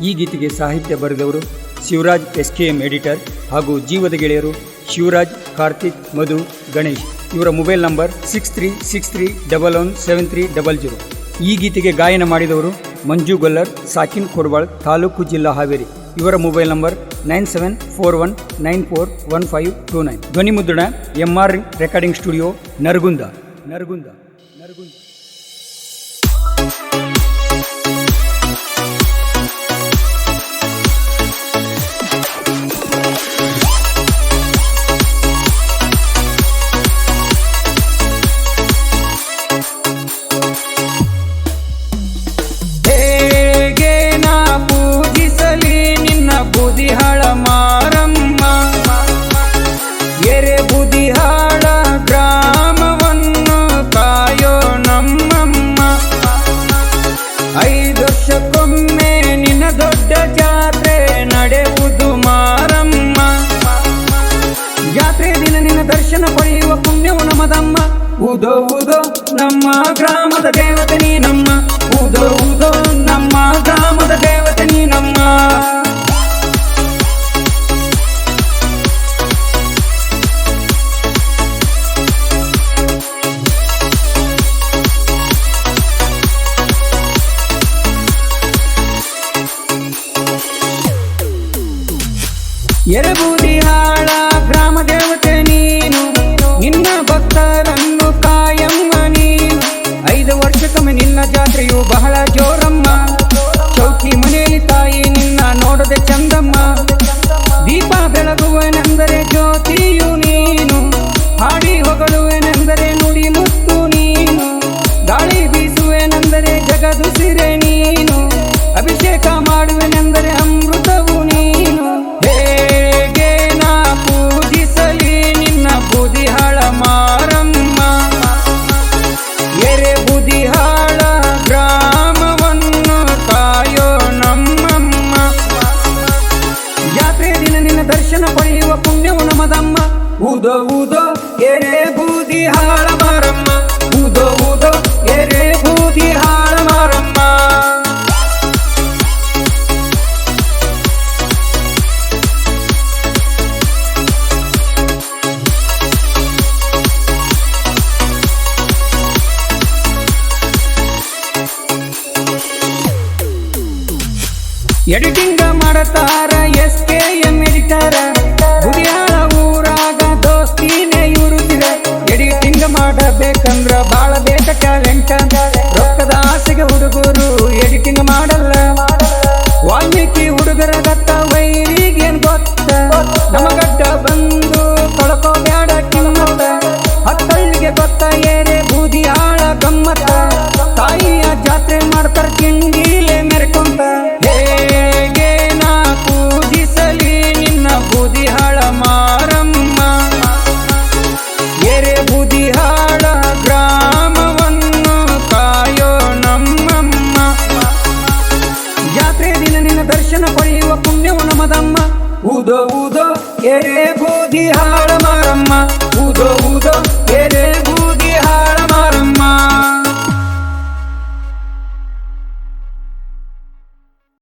ಈ ಗೀತೆಗೆ ಸಾಹಿತ್ಯ ಬರೆದವರು ಶಿವರಾಜ್ SKM ಎಡಿಟರ್ ಹಾಗೂ ಜೀವದ ಗೆಳೆಯರು ಶಿವರಾಜ್, ಕಾರ್ತಿಕ್, ಮಧು, ಗಣೇಶ್. ಇವರ ಮೊಬೈಲ್ ನಂಬರ್ 6363117300. ಈ ಗೀತೆಗೆ ಗಾಯನ ಮಾಡಿದವರು ಮಂಜು ಗೊಲ್ಲರ್, ಸಾಕಿನ್ ಕೊಡವಾಳ್, ತಾಲೂಕು, ಜಿಲ್ಲಾ ಹಾವೇರಿ. ಇವರ ಮೊಬೈಲ್ ನಂಬರ್ 9741941529. ಧ್ವನಿ ಮುದ್ರಣ MR recording studio, Naragund. Budihal Maramma, ಎರೆ ಬುದಿಹಾಳ ಗ್ರಾಮವನ್ನು ಕಾಯೋ ನಮ್ಮಮ್ಮ. 5 ವರ್ಷಕ್ಕೊಮ್ಮೆ ನಿನ್ನ ದೊಡ್ಡ ಜಾತ್ರೆ ನಡೆಯುವುದು ಮಾರಮ್ಮ. ಜಾತ್ರೆ ದಿನ ನಿನ್ನ ದರ್ಶನ ಪಡೆಯುವ ಪುಣ್ಯವು ನಮ್ಮದಮ್ಮ. ಉದೋ ಉದೋ ನಮ್ಮ ಗ್ರಾಮದ ದೇವತೆ ನೀನಮ್ಮ. ಉದೋ ಉದೋ ನಮ್ಮ ಗ್ರಾಮದ ದೇವತೆ ನೀನಮ್ಮ. ಎರೆಬೂದಿಹಾಳ ಗ್ರಾಮ ದೇವತೆ ನೀನು, ನಿನ್ನ ಭಕ್ತರನ್ನು ಕಾಯಮ್ಮ ನೀನು. 5 ವರ್ಷಕ್ಕೊಮ್ಮೆ ನಿನ್ನ ಜಾತ್ರೆಯು ಬಹಳ ಜೋರಮ್ಮ. ಚೌಕಿ ಮನೆಯಲ್ಲಿ ತಾಯಿ ನಿನ್ನ ನೋಡದೆ ಚಂದಮ್ಮ. ದೀಪ ಬೆಳಗುವೆನೆಂದರೆ ಜ್ಯೋತಿಯು ನೀನು, ಹಾಡಿ ಹೊಗಳುವೆನೆಂದರೆ ನುಡಿ ಮುತ್ತು ನೀನು. ಗಾಳಿ ಬೀಸುವೆನೆಂದರೆ ಜಗದುಸಿರೆ ನೀನು, ಅಭಿಷೇಕ ಮಾಡುವೆನೆಂದರೆ ಅಮೃತವು ನೀನು. ಹೇಗೆ ನಾ ಪೂಜಿಸಲಿ ನಿನ್ನ ಬುದಿಹಾಳ ಮಾರಮ್ಮ, ಎರೆ ಬುದಿಹಾಳ ಗ್ರಾಮವನ್ನು ಕಾಯೋ ನಮ್ಮಮ್ಮ. ಜಾತ್ರೆ ದಿನ ನಿನ್ನ ದರ್ಶನ ಪಡೆಯುವ ಪುಣ್ಯವು ನಮ್ಮದಮ್ಮ. ಉದೋ ಉದೋ ಎರೆ ಬುದಿಹಾಳ ಮಾರಮ್ಮ, ಉದೋ ಉದೋ ಎರೆ ಬುದಿಹಾಳ ಮಾರಮ್ಮ. ಎಡಿಟಿಂಗ್ ಮಾಡತಾರ SKM ಎಡಿಟರ, ಬುದಿಹಾಳ ಊರಾಗ ದೋಸ್ತಿನೇ ಇರುತ್ತಿರ. ಎಡಿಟಿಂಗ್ ಮಾಡಬೇಕಂದ್ರ ಬಾಳ ಬೇಕ ಟ್ಯಾಲೆಂಟ್. ರೊಕ್ಕದ ಆಸೆಗೆ ಹುಡುಗರು ಎಡಿಟಿಂಗ್ ಮಾಡಲ್ಲ. ವಾಲ್ಮೀಕಿ ಹುಡುಗರ ಗತ್ತ ವೈರಿಗೇನ್ ಗೊತ್ತ, ನಮಗಡ್ಡ ಬಂದು ಕಳ್ಕೋಬ್ಯಾಡ ಕಿಮ್ಮತ್ತ. ಹತ್ತಳ್ಳಿಗೆ ಗೊತ್ತ ಏರೆ ಬುದಿಹಾಳ ಗಮ್ಮತ್ತ. ತಾಯಿಯ ಜಾತ್ರೆ ಮಾಡ್ತಾರ ಕಿಂಡಿಲೆ ಮೆರ್ಕೊಂತ. ಹೇಗೆ ನಾ ಪೂಜಿಸಲಿ ನಿನ್ನ ಬುದಿಹಾಳ ಮಾರಮ್ಮ, ಎರೆ ಬುದಿಹಾಳ ಗ್ರಾಮವನ್ನು ಕಾಯೋ ನಮ್ಮಮ್ಮ. ಜಾತ್ರೆ ದಿನ ನಿನ್ನ ದರ್ಶನ ಪಡೆಯುವ ಪುಣ್ಯವು ನಮ್ಮದಮ್ಮ. ಉದೋ ಉದೋ ಎರೆ ಬುದಿಹಾಳ ಮಾರಮ್ಮ, ಉದೋ ಉದೋ